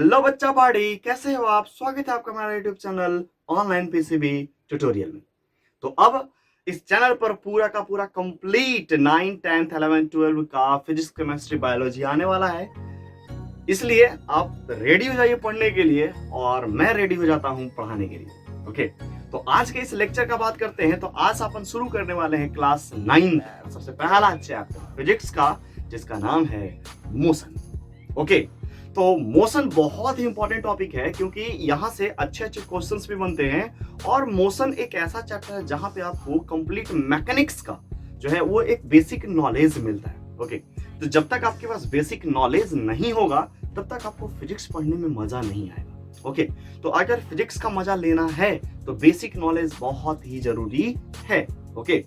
Hello बच्चा party, कैसे हो आप? स्वागत है आपका हमारे YouTube channel online PCB tutorial में। तो अब इस चैनल पर पूरा का पूरा कंप्लीट 9, 10, 11, 12 का फिजिक्स, केमिस्ट्री, बायोलॉजी आने वाला है। इसलिए आप रेडी हो जाइए पढ़ने के लिए और मैं रेडी हो जाता हूं पढ़ाने के लिए। ओके, तो आज के इस लेक्चर का बात करते हैं। तो आज अपन शुरू करने वाले हैं क्लास 9 सबसे पहला चैप्टर फिजिक्स का, जिसका नाम है मोशन। ओके, तो मोशन बहुत ही इंपॉर्टेंट टॉपिक है क्योंकि यहाँ से अच्छे अच्छे क्वेश्चंस भी बनते हैं। और मोशन एक ऐसा चैप्टर है जहाँ पे आपको कंप्लीट मैकेनिक्स का जो है वो एक बेसिक नॉलेज मिलता है। ओके, तो जब तक आपके पास बेसिक नॉलेज नहीं होगा तब तक आपको फिजिक्स पढ़ने में मजा नहीं आएगा। ओके, तो अगर फिजिक्स का मजा लेना है तो बेसिक नॉलेज बहुत ही जरूरी है। ओके,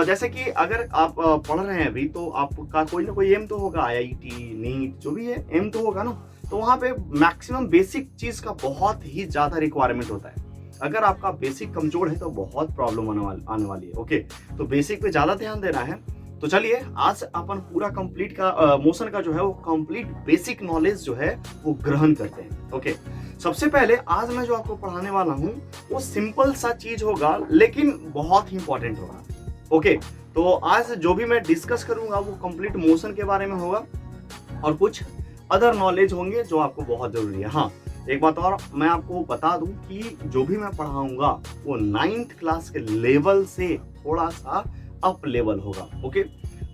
जैसे कि अगर आप पढ़ रहे हैं अभी तो आपका कोई ना कोई एम तो होगा, आईआईटी, नीट, जो भी है एम तो होगा ना। तो वहाँ पे मैक्सिमम बेसिक चीज का बहुत ही ज्यादा रिक्वायरमेंट होता है। अगर आपका बेसिक कमजोर है तो बहुत प्रॉब्लम आने वाली है। ओके, तो बेसिक पे ज्यादा ध्यान देना है। तो चलिए आज अपन पूरा कंप्लीट का मोशन का जो है वो कंप्लीट बेसिक नॉलेज जो है वो ग्रहण करते हैं। ओके, सबसे पहले आज मैं जो आपको पढ़ाने वाला हूँ वो सिंपल सा चीज होगा लेकिन बहुत ही इंपॉर्टेंट होगा। ओके, तो आज जो भी मैं डिस्कस करूंगा वो कंप्लीट मोशन के बारे में होगा और कुछ अदर नॉलेज होंगे जो आपको बहुत जरूरी है। हाँ, एक बात और मैं आपको बता दूं कि जो भी मैं पढ़ाऊंगा वो 9th क्लास के लेवल से थोड़ा सा अप लेवल होगा। ओके,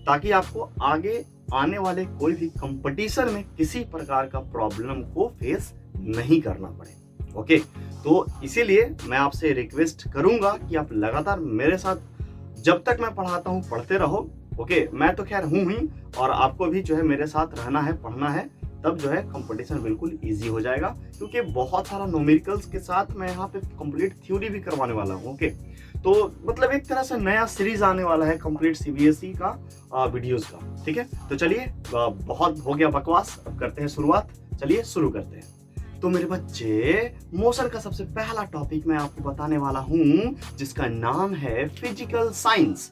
ताकि आपको आगे आने वाले कोई भी कंपटीशन में किसी प्रकार का प्रॉब्लम को फेस नहीं करना पड़े। ओके, तो इसीलिए मैं आपसे रिक्वेस्ट करूंगा कि आप लगातार मेरे साथ जब तक मैं पढ़ाता हूँ पढ़ते रहो। ओके, मैं तो खैर हूँ ही और आपको भी जो है मेरे साथ रहना है, पढ़ना है, तब जो है कंपटीशन बिल्कुल इजी हो जाएगा। क्योंकि बहुत सारा न्यूमेरिकल्स के साथ मैं यहाँ पे कंप्लीट थ्योरी भी करवाने वाला हूँ। ओके, तो मतलब एक तरह से नया सीरीज आने वाला है कंप्लीट सीबीएसई का वीडियोस का। ठीक है, तो चलिए बहुत हो गया बकवास, अब करते हैं शुरुआत। चलिए शुरू करते हैं। तो मेरे बच्चे, मोशन का सबसे पहला टॉपिक मैं आपको बताने वाला हूं जिसका नाम है फिजिकल साइंस।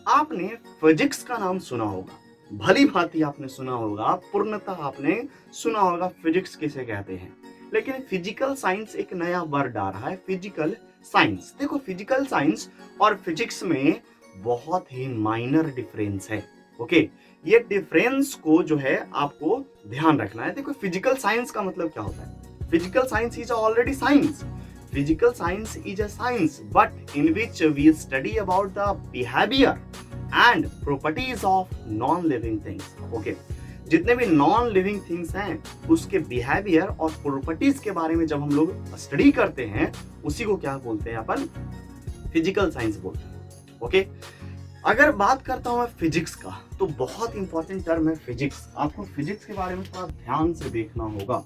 आपने फिजिक्स का नाम सुना होगा, भली भांति आपने सुना होगा, पूर्णतः आपने सुना होगा फिजिक्स किसे कहते हैं। लेकिन फिजिकल साइंस एक नया वर्ड आ रहा है, फिजिकल साइंस। देखो, फिजिकल साइंस और फिजिक्स में बहुत ही माइनर डिफरेंस है। ओके, ये डिफरेंस को जो है आपको ध्यान रखना है। देखो, फिजिकल साइंस का मतलब क्या होता है? Physical science is already science. Physical science is a science, but in which we study about the behavior and properties of non-living things. Okay, जितने भी non-living things हैं उसके behavior और properties के बारे में जब हम लोग स्टडी करते हैं उसी को क्या बोलते हैं अपन? फिजिकल साइंस बोलते हैं। ओके, अगर बात करता हूं मैं फिजिक्स का तो बहुत इंपॉर्टेंट टर्म है फिजिक्स। आपको फिजिक्स के बारे में थोड़ा ध्यान से देखना होगा।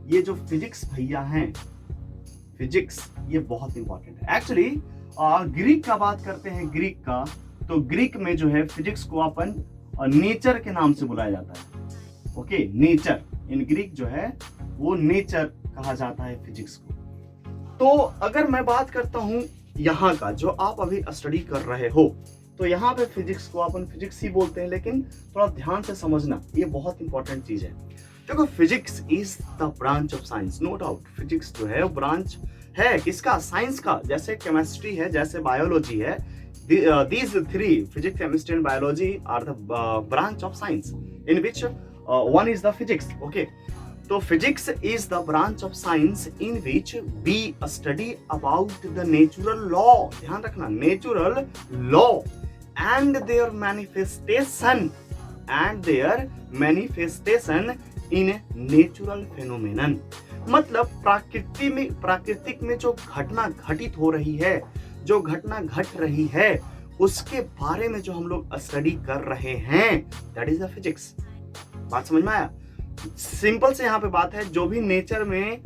ये जो फिजिक्स भैया हैं, फिजिक्स ये बहुत इंपॉर्टेंट है। एक्चुअली ग्रीक का बात करते हैं, ग्रीक का, तो ग्रीक में जो है फिजिक्स को अपन नेचर के नाम से बुलाया जाता है। ओके, नेचर इन ग्रीक जो है वो नेचर कहा जाता है फिजिक्स को। तो अगर मैं बात करता हूं यहाँ का जो आप अभी स्टडी कर रहे हो, तो यहाँ पे फिजिक्स को अपन फिजिक्स ही बोलते हैं, लेकिन थोड़ा ध्यान से समझना, ये बहुत इंपॉर्टेंट चीज है। देखो, physics is the branch of science, no doubt. Physics जो है ब्रांच है किसका? साइंस का। जैसे केमिस्ट्री है, जैसे बायोलॉजी है, these three, physics, chemistry and biology are the branch of science in which one is the physics. Okay, so physics is the branch of science in which we study about the natural law. ध्यान रखना, natural law and their manifestation in natural phenomenon. मतलब प्राकृतिक में जो घटना घटित हो रही है, जो घटना घट रही है, उसके बारे में जो हम लोग स्टडी कर रहे हैं, दैट इज द फिजिक्स। बात समझ में आया? सिंपल से यहाँ पे बात है, जो भी नेचर में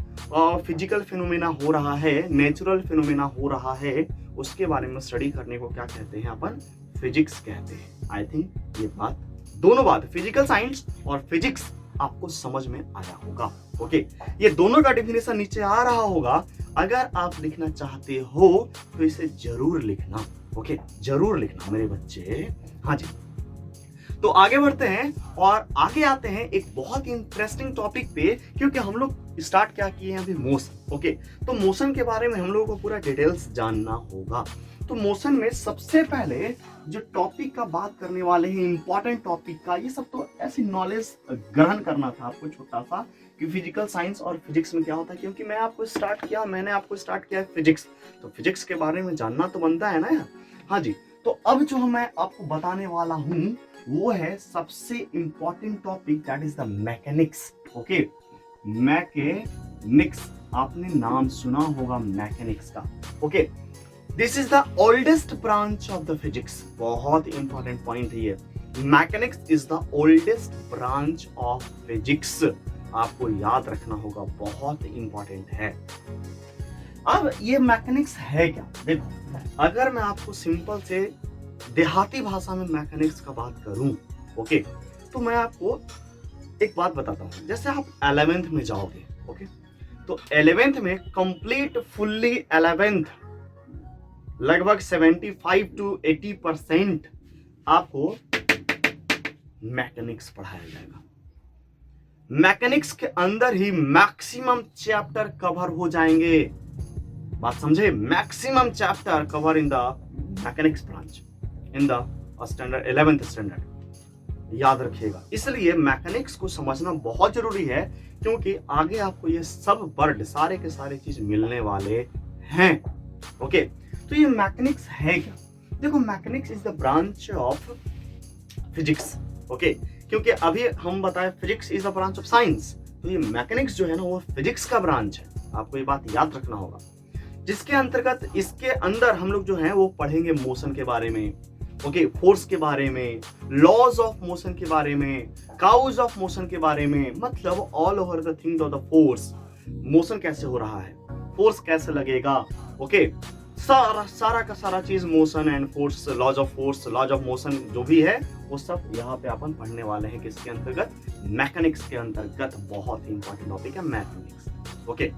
फिजिकल फिनोमेना हो रहा है, नेचुरल फिनोमेना हो रहा है, उसके बारे में स्टडी करने को क्या कहते हैं अपन? फिजिक्स कहते हैं। आई थिंक ये बात, दोनों बात, फिजिकल साइंस और फिजिक्स आपको समझ में आया होगा। ओके, ये दोनों का डेफिनेशन नीचे आ रहा होगा। अगर आप लिखना चाहते हो तो इसे जरूर लिखना। ओके, जरूर लिखना मेरे बच्चे। हाँ जी, तो आगे बढ़ते हैं और आगे आते हैं एक बहुत ही इंटरेस्टिंग टॉपिक पे, क्योंकि हम लोग स्टार्ट क्या किए हैं अभी, मोशन। ओके, तो मोशन के बारे में हम लोगों को पूरा डिटेल्स जानना होगा। तो मोशन में सबसे पहले जो टॉपिक का बात करने वाले हैं, इंपॉर्टेंट टॉपिक का, ये सब तो ऐसी नॉलेज ग्रहण करना था आपको छोटा सा कि फिजिकल साइंस और फिजिक्स में क्या होता है, क्योंकि मैंने आपको स्टार्ट किया फिजिक्स, तो फिजिक्स के बारे में जानना तो बनता है ना यार। हाँ जी, तो अब जो मैं आपको बताने वाला हूँ वो है सबसे important topic, that is the mechanics. Okay, mechanics, आपने नाम सुना होगा मैकेनिक्स का। Okay, this is the oldest branch of the physics. बहुत इंपॉर्टेंट पॉइंट है ये, mechanics is the oldest branch of physics. आपको याद रखना होगा, बहुत इंपॉर्टेंट है। अब ये मैकेनिक्स है क्या? देखो, अगर मैं आपको सिंपल से देहाती भाषा में मैकेनिक्स का बात करूं, ओके, तो मैं आपको एक बात बताता हूं। जैसे आप 11th में जाओगे, ओके, तो 11th में कंप्लीट फुल्ली 11th लगभग 75 to 80% आपको मैकेनिक्स पढ़ाया जाएगा। मैकेनिक्स के अंदर ही मैक्सिमम चैप्टर कवर हो जाएंगे। बात समझे? Maximum chapter cover in the mechanics branch in the standard 11th standard. याद रखिएगा, इसलिए मैकेनिक्स को समझना बहुत जरूरी है, क्योंकि आगे आपको ये सब वर्ड सारे के सारे चीज मिलने वाले हैं। ओके, तो ये मैकेनिक्स है क्या? देखो, mechanics is the branch of physics. Okay, क्योंकि अभी हम बताए physics is the branch of science, तो ये मैकेनिक्स जो है ना वो फिजिक्स का ब्रांच है। आपको ये बात याद रखना होगा, जिसके अंतर्गत इसके अंदर हम लोग जो है वो पढ़ेंगे मोशन के बारे में, ओके, फोर्स के बारे में, लॉज ऑफ मोशन के बारे में, काउज ऑफ मोशन के बारे में, मतलब all over the thing of the force. Motion कैसे हो रहा है, फोर्स कैसे लगेगा, ओके, सारा का सारा चीज, motion and force, laws of motion जो भी है वो सब यहाँ पे अपन पढ़ने वाले हैं। किसके अंतर्गत? मैकेनिक्स के अंतर्गत। बहुत ही इंपॉर्टेंट टॉपिक है मैकेनिक्स। ओके,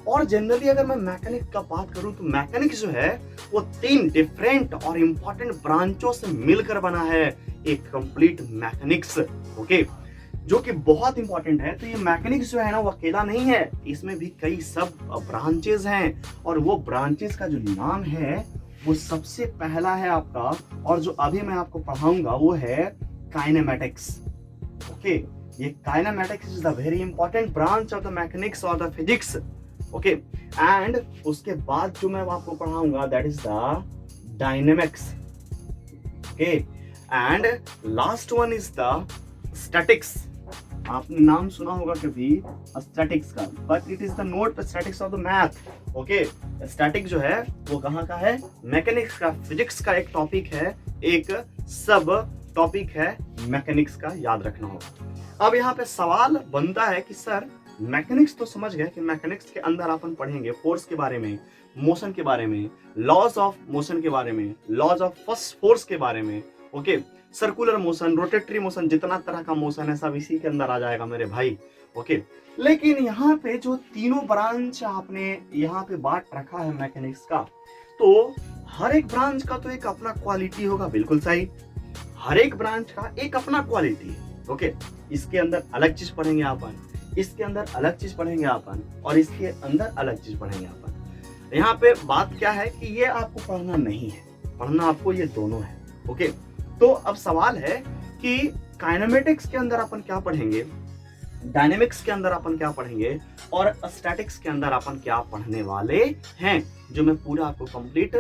और जनरली अगर मैं मैकेनिक्स का बात करूं तो मैकेनिक्स जो है वो 3 डिफरेंट और इंपॉर्टेंट ब्रांचों से मिलकर बना है एक कंप्लीट मैकेनिक्स। ओके, जो कि बहुत इंपॉर्टेंट है। तो ये मैकेनिक्स जो है ना वो अकेला नहीं है, इसमें भी कई सब ब्रांचेस हैं, और वो ब्रांचेस का जो नाम है वो सबसे पहला है आपका, और जो अभी मैं आपको पढ़ाऊंगा वो है काइनेमेटिक्स। ओके, ये kinematics is the very important branch of the mechanics और द फिजिक्स। ओके, एंड उसके बाद जो मैं आपको पढ़ाऊंगा that is the dynamics. Okay, and last one is the statics. आपने नाम सुना होगा कभी स्टैटिक्स का, but it is the note statics of the math. Okay, static जो है वो कहाँ का है? मैकेनिक्स का, फिजिक्स का एक टॉपिक है, एक सब टॉपिक है मैकेनिक्स का, याद रखना होगा। अब यहाँ पे सवाल बनता है कि सर मैकेनिक्स तो समझ गए कि मैकेनिक्स के अंदर अपन पढ़ेंगे फोर्स के बारे में, मोशन के बारे में, लॉज ऑफ मोशन के बारे में, लॉज ऑफ फर्स्ट फोर्स के बारे में, okay, circular motion, rotatory motion, जितना तरह का मोशन है सब इसी के अंदर आ जाएगा मेरे भाई। ओके, लेकिन यहाँ पे जो तीनों ब्रांच आपने यहाँ पे बांट रखा है मैकेनिक्स का, तो हर एक ब्रांच का तो एक अपना क्वालिटी होगा। बिल्कुल सही, हर एक ब्रांच का एक अपना क्वालिटी है। ओके, इसके अंदर अलग चीज पढ़ेंगे अपन, इसके अंदर अलग चीज पढ़ेंगे अपन, और इसके अंदर अलग चीज पढ़ेंगे अपन। यहाँ पे बात क्या है कि ये आपको पढ़ना नहीं है, पढ़ना आपको ये दोनों है। ओके, तो अब सवाल है कि काइनेमेटिक्स के अंदर अपन क्या पढ़ेंगे, डायनेमिक्स के अंदर अपन क्या पढ़ेंगे, और स्टैटिक्स के अंदर अपन क्या पढ़ने वाले हैं, जो मैं पूरा आपको कंप्लीट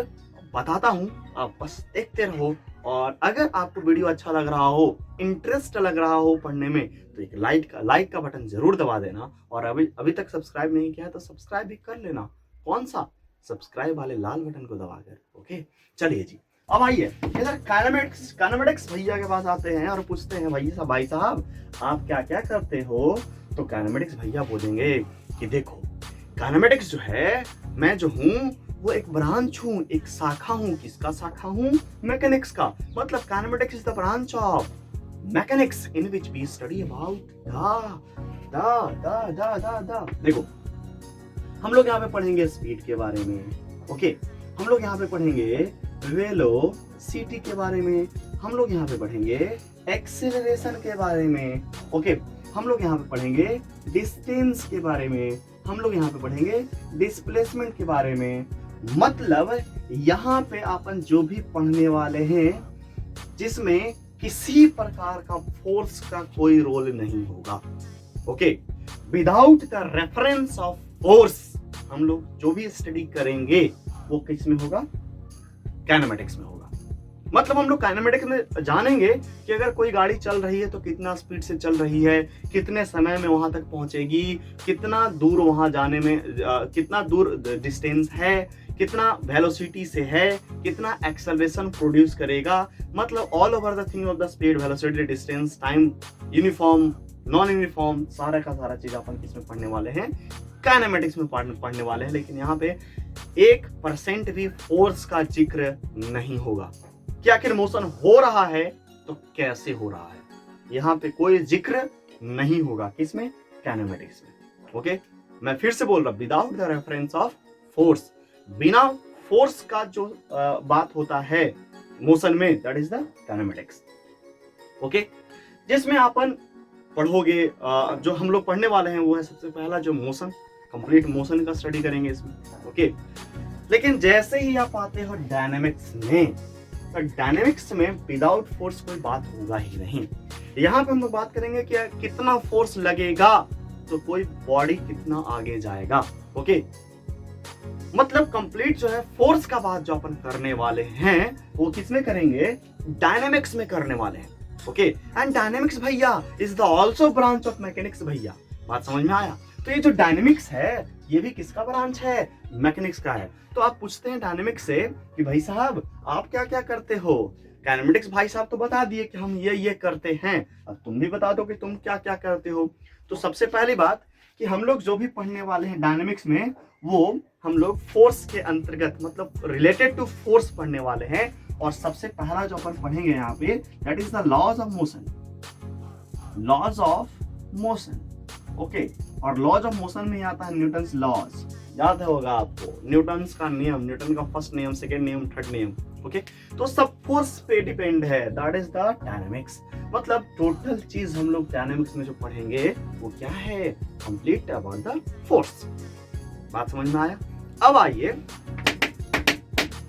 बताता हूं। आप बस देखते रहो, और अगर आपको वीडियो अच्छा लग रहा हो, इंटरेस्ट लग रहा हो पढ़ने में, तो एक लाइक का बटन जरूर दबा देना, और अभी तक सब्सक्राइब नहीं किया है तो सब्सक्राइब भी कर लेना। कौन सा? सब्सक्राइब वाले लाल बटन को दबाकर। ओके, चलिए जी, अब आइए इधर काइनेमेटिक्स भैया के पास आते हैं और पूछते हैं भाई साहब आप क्या क्या करते हो? तो काइनेमेटिक्स भैया बोलेंगे कि देखो, काइनेमेटिक्स जो है, मैं जो हूँ वो एक ब्रांच हूँ, एक शाखा हूँ। किसका शाखा हूँ? मैकेनिक्स का। मतलब kinematics is the branch of mechanics in which we study about देखो, हम लोग यहाँ पे पढ़ेंगे स्पीड के बारे में। ओके, हम लोग यहाँ पे पढ़ेंगे वेलोसिटी के बारे में, हम लोग यहाँ पे पढ़ेंगे एक्सेलरेशन के बारे में, ओके। हम लोग यहाँ पे पढ़ेंगे डिस्टेंस के बारे में, हम लोग यहाँ पे पढ़ेंगे डिस्प्लेसमेंट के बारे में। मतलब यहाँ पे अपन जो भी पढ़ने वाले हैं जिसमें किसी प्रकार का फोर्स का कोई रोल नहीं होगा, okay. Without the reference of force हम लोग जो भी स्टडी करेंगे वो किस में होगा, काइनेमेटिक्स में होगा। मतलब हम लोग काइनेमेटिक्स में जानेंगे कि अगर कोई गाड़ी चल रही है तो कितना स्पीड से चल रही है, कितने समय में वहां तक पहुंचेगी, कितना दूर वहां जाने में कितना दूर डिस्टेंस है, कितना वेलोसिटी से है, कितना एक्सेलरेशन प्रोड्यूस करेगा। मतलब all over the thing of the speed, velocity, distance, time, uniform, non uniform, सारा का सारा चीज अपन किसमें पढ़ने वाले हैं, काइनेमेटिक्स में पढ़ने वाले हैं। लेकिन यहाँ पे 1% भी फोर्स का जिक्र नहीं होगा कि आखिर मोशन हो रहा है तो कैसे हो रहा है, यहाँ पे कोई जिक्र नहीं होगा किसमें, काइनेमेटिक्स में, ओके। मैं फिर से बोल रहा हूं, without the reference of force, बिना फोर्स का जो बात होता है मोशन में, that is the kinematics, okay. जिसमें अपन पढ़ोगे जो हम लोग पढ़ने वाले हैं वो है सबसे पहला जो मोशन, कंप्लीट मोशन का स्टडी करेंगे इसमें, ओके। लेकिन जैसे ही आप आते हो डायनेमिक्स में, तो डायनेमिक्स में विदाउट फोर्स कोई बात होगा ही नहीं। यहाँ पे हम लोग बात करेंगे कि कितना फोर्स लगेगा तो कोई बॉडी कितना आगे जाएगा, ओके। मतलब कंप्लीट जो है फोर्स का बात जो अपन करने वाले हैं वो किसमें करेंगे, डायनेमिक्स में करने वाले हैं, ओके। एंड डायनेमिक्स भैया is the also branch of mechanics भैया, बात समझ में आया। तो ये जो डायनेमिक्स है ये भी किसका ब्रांच है, मैकेनिक्स का है। तो आप पूछते हैं डायनेमिक्स से कि भाई साहब आप क्या क्या करते हो, काइनेमेटिक्स भाई साहब तो बता दिए कि हम ये करते हैं, अब तुम भी बता दो कि तुम क्या क्या करते हो। तो सबसे पहली बात कि हम लोग जो भी पढ़ने वाले हैं डायनेमिक्स में वो हम लोग फोर्स के अंतर्गत, मतलब रिलेटेड टू फोर्स पढ़ने वाले हैं। और सबसे पहला जो अपन पढ़ेंगे यहाँ पे, that is the laws of motion, laws of motion, okay. और लॉज ऑफ मोशन में आता है न्यूटन्स लॉज, याद होगा आपको न्यूटन्स का नियम, न्यूटन का फर्स्ट नियम, सेकेंड नियम, थर्ड नियम, ओके। तो सब फोर्स पे डिपेंड है, दैट इज द डायनेमिक्स। मतलब टोटल चीज हम लोग डायनेमिक्स में जो पढ़ेंगे वो क्या है, कंप्लीट अबाउट द फोर्स। बात समझ में आया। अब आइए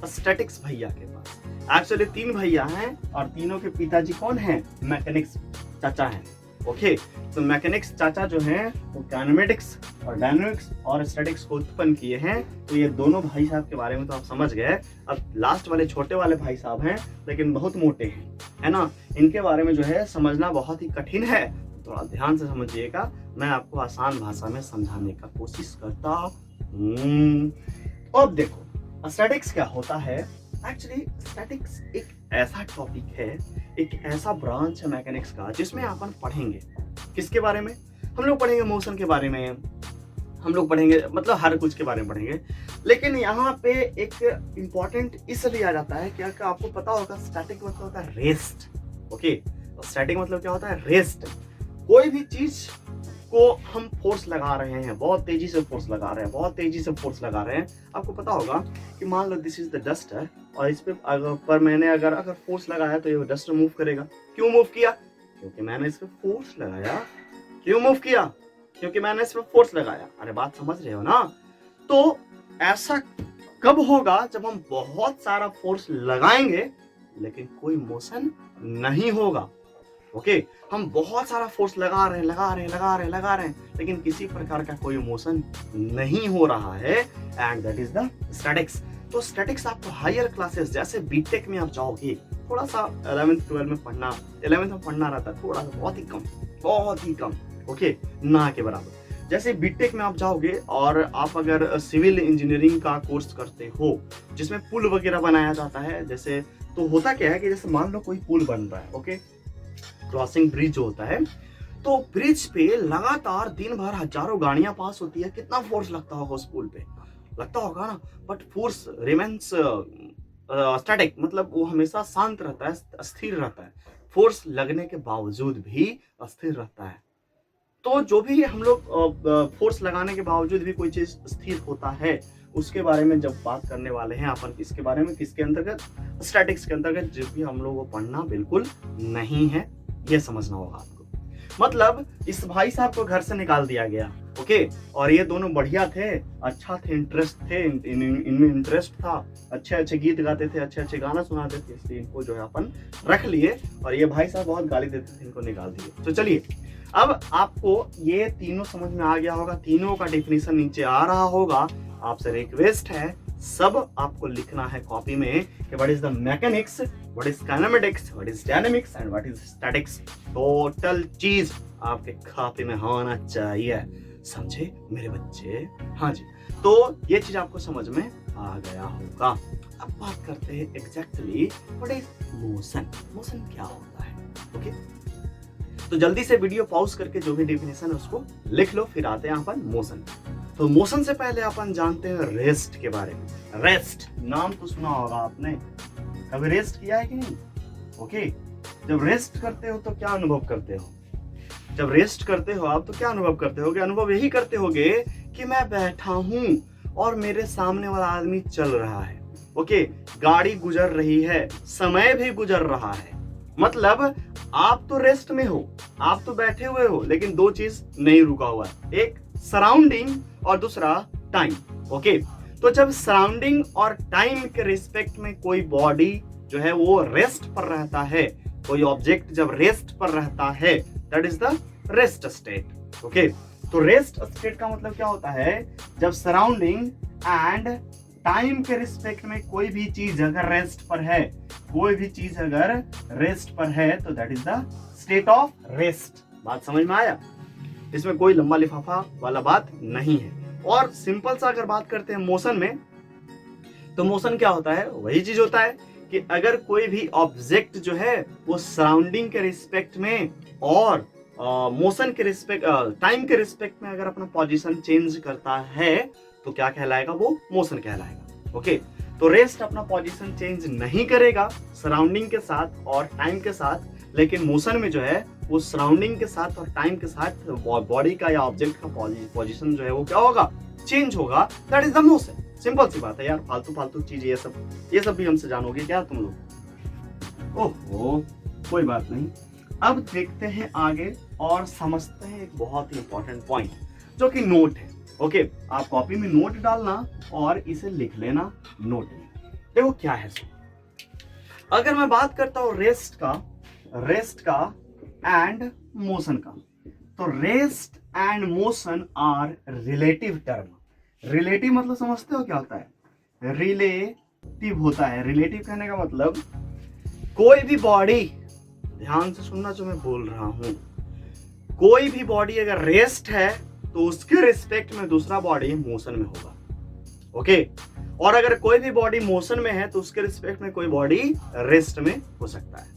स्टैटिक्स भैया के पास। एक्चुअली 3 भैया हैं और तीनों के पिताजी कौन हैं, मैकेनिक्स चाचा हैं, ओके। तो मैकेनिक्स चाचा जो हैं वो काइनेमेटिक्स और डायनेमिक्स और स्टैटिक्स को उत्पन्न किए हैं। तो ये दोनों भाई साहब के बारे में तो आप समझ गए। अब लास्ट वाले छोटे वाले भाई साहब हैं लेकिन बहुत मोटे हैं, है ना। इनके बारे में जो है समझना बहुत ही कठिन है, थोड़ा ध्यान से समझिएगा। मैं आपको आसान भाषा में समझाने का कोशिश करता हूँ। अब देखो स्टैटिक्स क्या होता है। एक्चुअली स्टैटिक्स एक ऐसा टॉपिक है, एक ऐसा ब्रांच है मैकेनिक्स का जिसमें अपन पढ़ेंगे किसके बारे में, हम लोग पढ़ेंगे मोशन के बारे में, हम लोग पढ़ेंगे मतलब हर कुछ के बारे में पढ़ेंगे। लेकिन यहाँ पे एक इम्पॉर्टेंट इसलिए आ जाता है कि आपको पता होगा स्टैटिक मतलब होता है रेस्ट, ओके। स्टैटिक मतलब क्या होता है, रेस्ट। कोई भी चीज को हम फोर्स लगा रहे हैं, बहुत तेजी से फोर्स लगा रहे हैं, बहुत तेजी से फोर्स लगा रहे हैं। आपको पता होगा कि मान लो दिस इज द डस्टर और इस पे मैंने अगर फोर्स लगाया तो ये डस्टर मूव करेगा। क्यों मूव किया, क्योंकि मैंने इस पे फोर्स लगाया। क्यों मूव किया, क्योंकि मैंने इस पे फोर्स लगाया। अरे बात समझ रहे हो ना। तो ऐसा कब होगा, जब हम बहुत सारा फोर्स लगाएंगे लेकिन कोई मोशन नहीं होगा, ओके। हम बहुत सारा फोर्स लगा रहे हैं लेकिन किसी प्रकार का कोई मोशन नहीं हो रहा है, and that is the statics. तो स्टैटिक्स आपको हायर क्लासेस जैसे बीटेक में आप जाओगे, थोड़ा सा 11th-12 में पढ़ना, 11th में पढ़ना रहता है थोड़ा सा, बहुत ही कम, ओके, ना के बराबर। जैसे बीटेक में आप जाओगे और आप अगर सिविल इंजीनियरिंग का कोर्स करते हो जिसमें पुल वगैरह बनाया जाता है, जैसे तो होता क्या है कि जैसे मान लो कोई पुल बन रहा है, ओके, क्रॉसिंग ब्रिज जो होता है, तो ब्रिज पे लगातार दिन भर हजारों गाड़ियां पास होती है। कितना फोर्स लगता होगा उस पुल पे, लगता होगा ना। बट फोर्स रिमेन्स स्टैटिक, मतलब वो हमेशा शांत रहता है, स्थिर रहता है। फोर्स लगने के बावजूद भी अस्थिर रहता है। तो जो भी हम लोग फोर्स लगाने के बावजूद भी कोई चीज स्थिर होता है उसके बारे में जब बात करने वाले हैं अपन, किसके बारे में, किसके अंतर्गत, स्टैटिक्स के अंतर्गत, जो भी हम लोगों को पढ़ना बिल्कुल नहीं है, ये समझना होगा आपको। मतलब इस भाई साहब को घर से निकाल दिया गया, ओके, और ये दोनों बढ़िया थे, अच्छा थे, इंटरेस्ट थे, इनमें इंटरेस्ट था, अच्छे अच्छे गीत गाते थे, अच्छे अच्छे गाना सुनाते थे, इसलिए इनको जो है अपन रख लिए, और ये भाई साहब बहुत गाली देते थे, इनको निकाल दिए। तो चलिए, अब आपको ये तीनों समझ में आ गया होगा, तीनों का डेफिनेशन नीचे आ रहा होगा। आपसे रिक्वेस्ट है, सब आपको लिखना है कॉपी में कि what is the mechanics, what is kinematics, what is dynamics and what is statics. Total चीज आपके कॉपी में होना चाहिए, समझे मेरे बच्चे? हाँ जी, तो ये चीज आपको समझ में आ गया होगा। अब बात करते हैं exactly what is motion. Motion क्या होता है? ओके, तो जल्दी से वीडियो पॉज करके जो भी डेफिनेशन है उसको लिख लो, फिर आते हैं अपन मोशन। तो मोशन से पहले अपन जानते हैं रेस्ट के बारे में। रेस्ट नाम तो सुना होगा आपने, कभी रेस्ट किया है कि नहीं? ओके, जब रेस्ट करते हो तो क्या अनुभव करते हो? जब रेस्ट करते हो आप तो क्या अनुभव करते होगे? अनुभव यही करते होगे कि मैं बैठा हूं और मेरे सामने वाला आदमी चल रहा है, ओके, गाड़ी गुजर रही है, समय भी गुजर रहा है। मतलब आप तो रेस्ट में हो, आप तो बैठे हुए हो, लेकिन दो चीज नहीं रुका हुआ है, एक सराउंडिंग और दूसरा टाइम। ओके, तो जब सराउंडिंग और टाइम के रिस्पेक्ट में कोई बॉडी जो है वो रेस्ट पर रहता है, कोई ऑब्जेक्ट जब रेस्ट पर रहता है, that is the rest state. Okay, तो रेस्ट स्टेट का मतलब क्या होता है? जब सराउंडिंग एंड टाइम के रिस्पेक्ट में कोई भी चीज अगर रेस्ट पर है, कोई भी चीज अगर रेस्ट पर है, तो that is the state of rest. बात समझ में आया? इसमें कोई लंबा लिफाफा वाला बात नहीं है। और सिंपल सा अगर बात करते हैं मोशन में, तो मोशन क्या होता है? वही चीज होता है कि अगर कोई भी ऑब्जेक्ट जो है वो सराउंडिंग के रिस्पेक्ट में और मोशन के रिस्पेक्ट, टाइम के रिस्पेक्ट में अगर अपना पोजीशन चेंज करता है तो क्या कहलाएगा? वो मोशन कहलाएगा। ओके, तो रेस्ट अपना पोजीशन चेंज नहीं करेगा सराउंडिंग के साथ और टाइम के साथ, लेकिन मोशन में जो है वो सराउंडिंग के साथ और टाइम के साथ बॉडी का या ऑब्जेक्ट का पोजीशन जो है वो क्या होगा? चेंज होगा। That is the motion. Simple सी बात है यार, फालतू फालतू चीज ये सब भी हमसे जानोगे क्या तुम लोग? ओहो, कोई बात नहीं। अब देखते हैं आगे और समझते हैं एक बहुत ही इंपॉर्टेंट पॉइंट जो कि नोट है। ओके, आप कॉपी में नोट डालना और इसे लिख लेना नोट में। देखो क्या है सो, अगर मैं बात करता हूं रेस्ट का एंड मोशन का, तो rest and motion are relative term. Relative मतलब समझते हो क्या होता है? रिलेटिव होता है। रिलेटिव कहने का मतलब कोई भी बॉडी, ध्यान से सुनना जो मैं बोल रहा हूं, कोई भी बॉडी अगर रेस्ट है तो उसके रिस्पेक्ट में दूसरा बॉडी मोशन में होगा। ओके, और अगर कोई भी बॉडी मोशन में है तो उसके रिस्पेक्ट में कोई बॉडी रेस्ट में हो सकता है।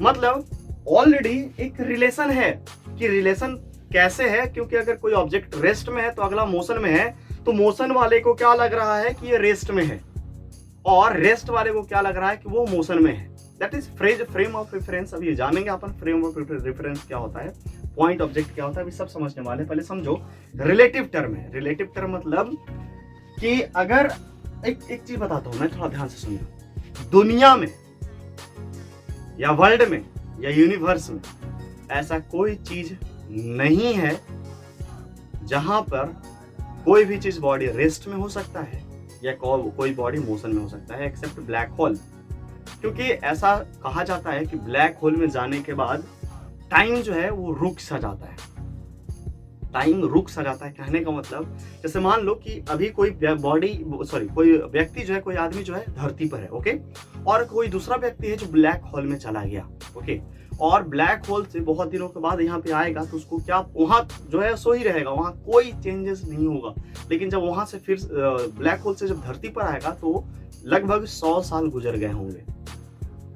मतलब ऑलरेडी एक रिलेशन है कि रिलेशन कैसे है, क्योंकि अगर कोई ऑब्जेक्ट रेस्ट में है तो अगला मोशन में है, तो मोशन वाले को क्या लग रहा है कि ये रेस्ट में है, और रेस्ट वाले को क्या लग रहा है कि वो मोशन में है। That is frame of reference. अभी जानेंगे अपन फ्रेम ऑफ रेफरेंस क्या होता है, पॉइंट ऑब्जेक्ट क्या होता है, अभी सब समझने वाले। पहले समझो रिलेटिव टर्म है। रिलेटिव टर्म मतलब कि अगर एक चीज बताता हूं मैं, थोड़ा ध्यान से सुनिए। दुनिया में या वर्ल्ड में या यूनिवर्स में ऐसा कोई चीज नहीं है जहां पर कोई भी चीज बॉडी रेस्ट में हो सकता है या कोई बॉडी मोशन में हो सकता है, एक्सेप्ट ब्लैक होल। क्योंकि ऐसा कहा जाता है कि ब्लैक होल में जाने के बाद टाइम जो है वो रुक सा जाता है। टाइम रुक सा जाता है कहने का मतलब, जैसे मान लो कि अभी कोई व्यक्ति जो है, कोई आदमी जो है धरती पर है, ओके, और कोई दूसरा व्यक्ति है जो ब्लैक होल में चला गया, ओके, और ब्लैक होल से बहुत दिनों के बाद यहाँ पे आएगा तो उसको क्या, वहां जो है सो ही रहेगा, वहां कोई चेंजेस नहीं होगा। लेकिन जब वहां से फिर ब्लैक होल से जब धरती पर आएगा तो लगभग 100 साल गुजर गए होंगे,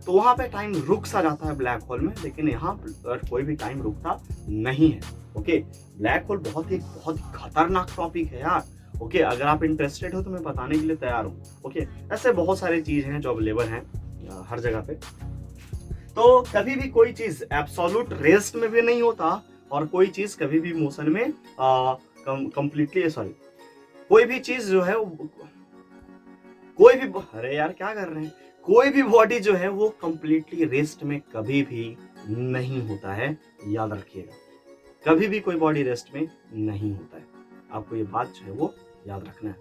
तो वहां पे टाइम रुक सा जाता है ब्लैक होल में, लेकिन यहाँ पर कोई भी टाइम रुकता नहीं है। ओके, ब्लैक होल बहुत ही खतरनाक टॉपिक है यार। ओके, अगर आप इंटरेस्टेड हो तो मैं बताने के लिए तैयार हूँ। ओके, ऐसे बहुत सारे चीज हैं जो अवेलेबल हैं हर जगह पे। तो कभी भी कोई चीज एब्सोल्यूट रेस्ट में भी नहीं होता और कोई चीज कभी भी मोशन में कोई भी चीज जो है कोई भी, अरे यार क्या कर रहे हैं, कोई भी बॉडी जो है वो कंप्लीटली रेस्ट में कभी भी नहीं होता है, याद रखिएगा। कभी भी कोई बॉडी रेस्ट में नहीं होता है, आपको ये बात जो है वो याद रखना है।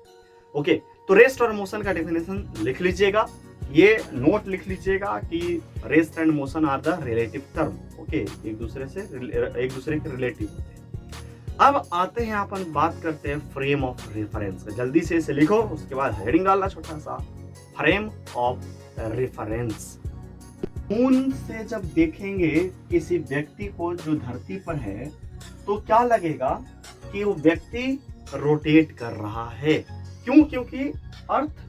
ओके, तो रेस्ट और मोशन का डेफिनेशन लिख लीजिएगा, ये नोट लिख लीजिएगा कि rest and motion are the relative term. Okay, एक दूसरे के रिलेटिव होते हैं। अब आते हैं अपन बात करते हैं फ्रेम ऑफ रेफरेंस का। जल्दी से इसे लिखो, उसके बाद हेडिंग डालना छोटा सा, फ्रेम ऑफ रेफरेंस। मून से जब देखेंगे किसी व्यक्ति को जो धरती पर है, तो क्या लगेगा कि वो व्यक्ति रोटेट कर रहा है। क्यों? क्योंकि अर्थ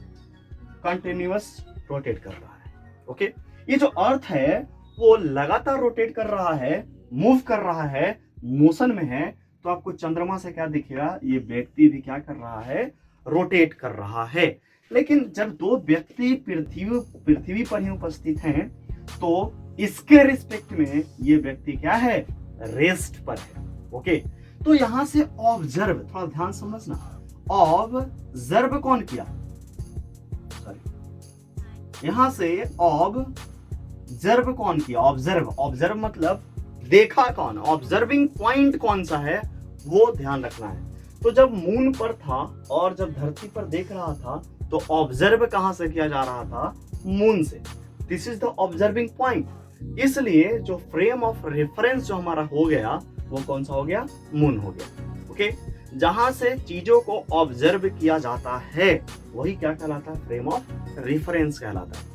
कंटिन्यूअस रोटेट कर रहा है। ओके, ये जो अर्थ है वो लगातार रोटेट कर रहा है, मूव कर रहा है, मोशन में है। तो आपको चंद्रमा से क्या दिखेगा, ये व्यक्ति भी क्या कर रहा है, रोटेट कर रहा है। लेकिन जब दो व्यक्ति पृथ्वी पर ही उपस्थित हैं, तो इसके रिस्पेक्ट में ये व्यक्ति क्या है, रेस्ट पर है। ओके, तो यहां से ऑब्जर्व, थोड़ा ध्यान समझना, ऑब्जर्व कौन किया, सॉरी, यहां से ऑब्जर्व कौन किया, ऑब्जर्व मतलब देखा कौन, ऑब्जर्विंग पॉइंट कौन सा है वो ध्यान रखना है। तो जब मून पर था और जब धरती पर देख रहा था, तो ऑब्जर्व कहां से किया जा रहा था, मून से। This is the observing point. इसलिए जो फ्रेम ऑफ रेफरेंस जो हमारा हो गया वो कौन सा हो गया, मून हो गया। ओके, जहां से चीजों को ऑब्जर्व किया जाता है वही क्या कहलाता है, फ्रेम ऑफ रेफरेंस कहलाता है।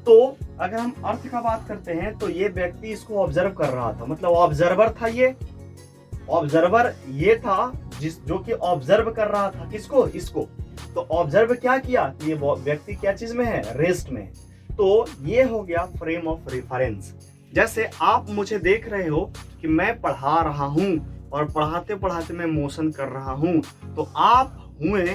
तो अगर हम अर्थ का बात करते हैं, तो ये व्यक्ति इसको ऑब्जर्व कर रहा था, मतलब ऑब्जर्वर था। ये ऑब्जर्वर ये था जो कि ऑब्जर्व कर रहा था किसको, इसको। तो ऑब्जर्व क्या किया, ये व्यक्ति क्या चीज में है, रेस्ट में। तो ये हो गया फ्रेम ऑफ रेफरेंस। जैसे आप मुझे देख रहे हो कि मैं पढ़ा रहा हूं और पढ़ाते पढ़ाते मैं मोशन कर रहा हूं, तो आप हुए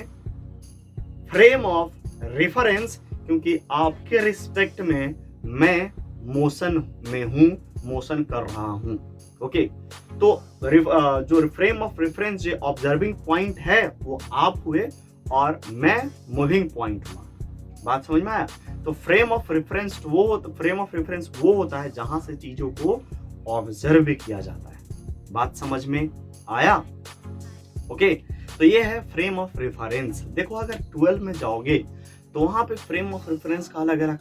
फ्रेम ऑफ रेफरेंस, क्योंकि आपके रिस्पेक्ट में मैं मोशन में हूं, मोशन कर रहा हूं। ओके, तो जो फ्रेम ऑफ रेफरेंस जो ऑब्जर्विंग पॉइंट है वो आप हुए और मैं मूविंग पॉइंट हुआ। बात समझ में आया? तो फ्रेम ऑफ रेफरेंस वो होता है जहां से चीजों को ऑब्जर्व किया जाता है। बात समझ में आया? ओके, तो ये है फ्रेम ऑफ रेफरेंस। देखो, अगर 12 में जाओगे तो वहां पे फ्रेम ऑफ रेफरेंस का अलग अलग,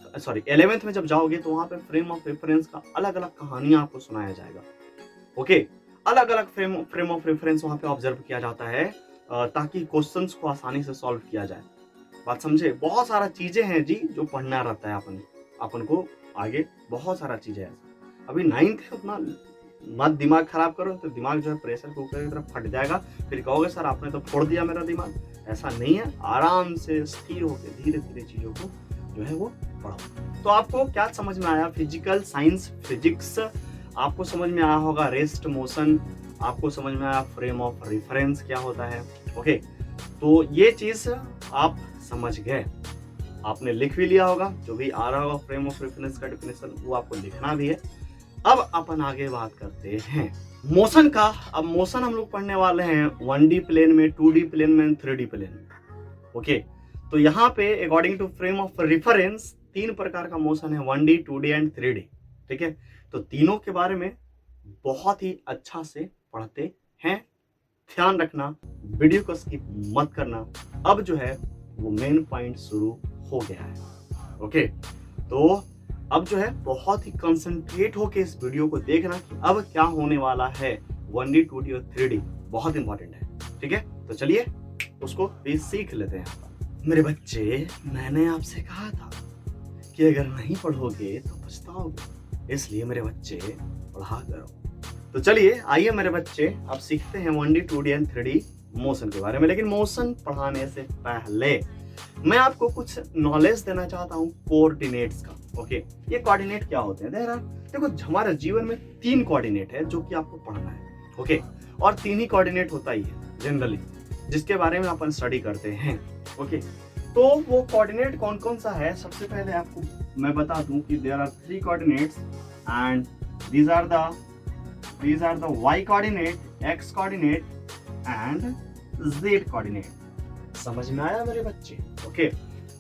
11th में जब जाओगे तो वहां पे फ्रेम ऑफ रेफरेंस का अलग अलग कहानियां आपको सुनाया जाएगा। ओके, अलग अलग फ्रेम ऑफ रेफरेंस वहां पे ऑब्जर्व किया जाता है ताकि क्वेश्चंस को आसानी से सॉल्व किया जाए। बात समझे? बहुत सारा चीजें हैं जी जो पढ़ना रहता है अपन को आगे, बहुत सारा चीजें है। अभी 9th है, उतना मत दिमाग खराब करो, तो दिमाग जो है प्रेशर कुकर की तरफ फट जाएगा। फिर कहोगे सर आपने तो फोड़ दिया मेरा दिमाग। ऐसा नहीं है, आराम से स्थिर होकर धीरे धीरे चीजों को जो है वो पढ़ो। तो आपको क्या समझ में आया, फिजिकल साइंस, फिजिक्स आपको समझ में आया होगा, रेस्ट मोशन आपको समझ में आया, फ्रेम ऑफ रेफरेंस क्या होता है। ओके, तो ये चीज आप समझ गए, आपने लिख भी लिया होगा, जो भी आ रहा होगा फ्रेम ऑफ रेफरेंस का डेफिनेशन वो आपको लिखना भी है। अब अपन आगे बात करते हैं मोशन का। अब मोशन हम लोग पढ़ने वाले हैं 1D प्लेन में, 2D प्लेन में, 3D प्लेन में। ओके, तो यहाँ पे according to frame of reference 3 प्रकार का मोशन है, 1D, 2D एंड 3D। ठीक है, तो तीनों के बारे में बहुत ही अच्छा से पढ़ते हैं। ध्यान रखना, वीडियो को स्किप मत करना। अब जो है वो मेन पॉइंट शुरू हो गया है। ओके, तो अब जो है बहुत ही कंसंट्रेट होके इस वीडियो को देखना कि अब क्या होने वाला है। 1D, 2D और 3D बहुत इंपॉर्टेंट है। ठीक है, तो चलिए उसको भी सीख लेते हैं। मेरे बच्चे, मैंने आपसे कहा था कि अगर नहीं पढ़ोगे तो पछताओगे, इसलिए मेरे बच्चे पढ़ा करो। तो चलिए आइए मेरे बच्चे, अब सीखते हैं 1D, 2D and 3D motion के बारे में। लेकिन मोशन पढ़ाने से पहले मैं आपको कुछ नॉलेज देना चाहता हूँ कोऑर्डिनेट्स का। ओके, ये कोऑर्डिनेट क्या होते हैं? देखो, हमारे जीवन में 3 कोऑर्डिनेट है जो कि आपको पढ़ना है। ओके, और 3 ही कोऑर्डिनेट होता ही है जनरली, जिसके बारे में अपन स्टडी करते हैं। ओके, तो वो कोऑर्डिनेट कौन कौन सा है? सबसे पहले आपको मैं बता दूं कि there are 3 coordinates and these are the y coordinate, x coordinate and z coordinate। समझ में आया मेरे बच्चे? ओके,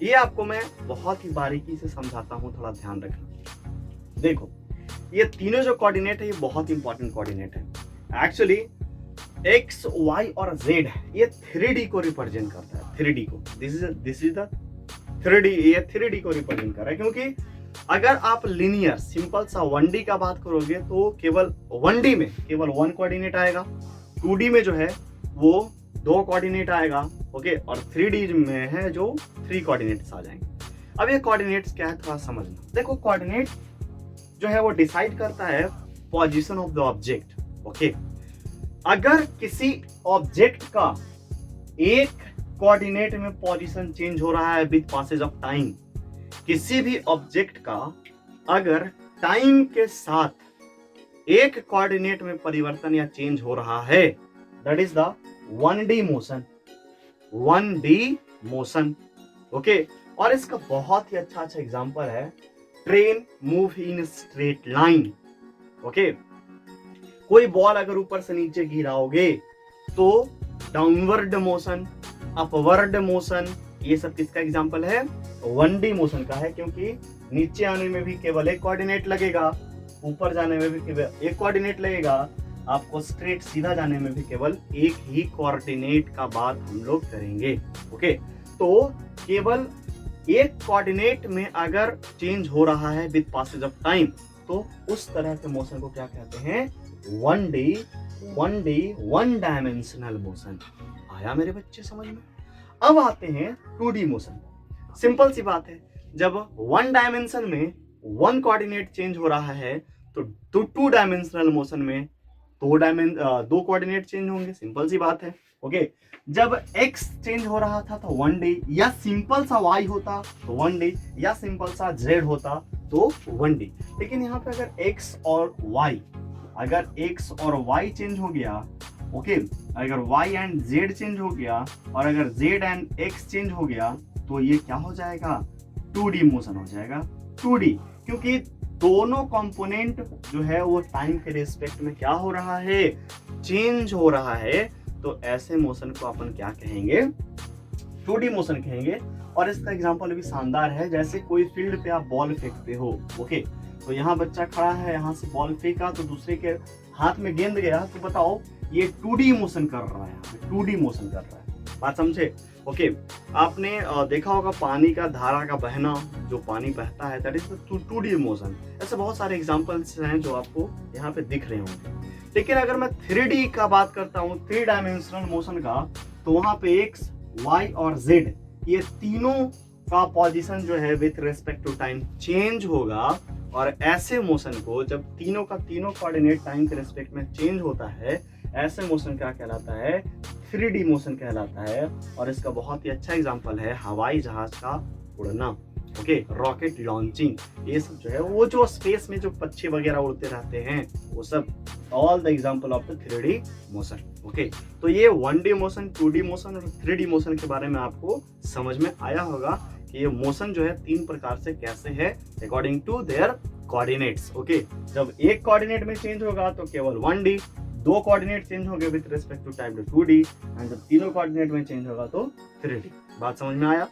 ये आपको मैं बहुत ही बारीकी से समझाता हूँ, थोड़ा ध्यान रखना। देखो, ये तीनों जो कोऑर्डिनेट है ये बहुत इंपॉर्टेंट कोऑर्डिनेट है। एक्चुअली एक्स, वाई और जेड ये 3D को रिप्रेजेंट करता है। 3D को, दिस इज द 3D, ये 3D को रिप्रेजेंट कर रहा है, क्योंकि अगर आप लिनियर सिंपल सा 1D का बात करोगे तो केवल 1D में केवल 1 कोऑर्डिनेट आएगा, 2D में जो है वो 2 कोऑर्डिनेट आएगा, ओके, और 3D में है जो 3 कोऑर्डिनेट्स आ जाएंगे। अब ये कोऑर्डिनेट्स क्या है थोड़ा समझना। देखो, कोऑर्डिनेट जो है वो डिसाइड करता है position of the object, okay. अगर किसी ऑब्जेक्ट का एक कोऑर्डिनेट में पोजीशन चेंज हो रहा है विद पासेज ऑफ टाइम, किसी भी ऑब्जेक्ट का अगर टाइम के साथ एक कोऑर्डिनेट में परिवर्तन या चेंज हो रहा है, that is the 1D motion, 1D motion, okay. और इसका बहुत ही अच्छा एग्जांपल है train move in straight line, okay. कोई बॉल अगर ऊपर से नीचे गिराओगे तो डाउनवर्ड मोशन, अपवर्ड मोशन, ये सब किसका एग्जांपल है? 1D मोशन का है, क्योंकि नीचे आने में भी केवल एक कोऑर्डिनेट लगेगा, ऊपर जाने में भी केवल एक कोऑर्डिनेट लगेगा, आपको स्ट्रेट सीधा जाने में भी केवल एक ही कोऑर्डिनेट का बात हम लोग करेंगे, ओके। तो केवल एक कोऑर्डिनेट में अगर चेंज हो रहा है विद पासेज ऑफ टाइम तो उस तरह के मोशन को क्या कहते हैं? 1D one dimensional motion. आया मेरे बच्चे समझ में? अब आते हैं 2D मोशन। सिंपल सी बात है, जब 1 डायमेंशन में 1 कोऑर्डिनेट चेंज हो रहा है तो 2 डायमेंशनल मोशन में 2 कोऑर्डिनेट चेंज होंगे, सिंपल सी बात है, ओके। जब x चेंज हो रहा था तो 1D, या सिंपल सा y होता तो 1D, या सिंपल सा z होता तो 1D। लेकिन यहाँ पे अगर x और y, अगर x और y चेंज हो गया, ओके, अगर y एंड z चेंज हो गया और अगर z एंड x चेंज हो गया तो ये क्या हो जाएगा? 2D मोशन हो जाएगा। 2D क्योंकि दोनों कंपोनेंट जो है वो टाइम के रिस्पेक्ट में क्या हो रहा है? चेंज हो रहा है। तो ऐसे मोशन को अपन क्या कहेंगे? 2D मोशन कहेंगे। और इसका एग्जांपल भी शानदार है, जैसे कोई फील्ड पे आप बॉल फेंकते हो, ओके, तो यहाँ बच्चा खड़ा है, यहाँ से बॉल फेंका तो दूसरे के हाथ में गेंद गया, तो बताओ ये 2D मोशन कर रहा है, 2D मोशन कर रहा है, बात समझे? ओके, आपने देखा होगा पानी का धारा का बहना, जो पानी बहता है, दैट इज 2D मोशन। ऐसे बहुत सारे एग्जांपल्स हैं जो आपको यहाँ पे दिख रहे होंगे। लेकिन अगर मैं 3D का बात करता हूँ, 3 डायमेंशनल मोशन का, तो वहां पे x, y और z ये तीनों का पोजीशन जो है with respect to time change होगा। और ऐसे मोशन को जब तीनों का तीनों कोऑर्डिनेट टाइम के रेस्पेक्ट में चेंज होता है, ऐसे मोशन क्या कहलाता है? 3D मोशन कहलाता है। और इसका बहुत ही अच्छा एग्जांपल है हवाई जहाज का उड़ना, ओके, रॉकेट लॉन्चिंग, ये सब जो है वो जो स्पेस में जो पक्षी वगैरह उड़ते रहते हैं, वो सब all the example of the 3D motion, okay. तो ये 1D मोशन, 2D मोशन और 3D मोशन के बारे में आपको समझ में आया होगा कि ये मोशन जो है 3 प्रकार से कैसे है according to their coordinates, okay. जब एक कोऑर्डिनेट में चेंज होगा तो केवल 1D, 2 कोऑर्डिनेट चेंज होंगे विद रिस्पेक्ट टू टाइम तो 2D, एंड जब तीनों कोऑर्डिनेट में चेंज होगा तो 3D। बात समझ में आया?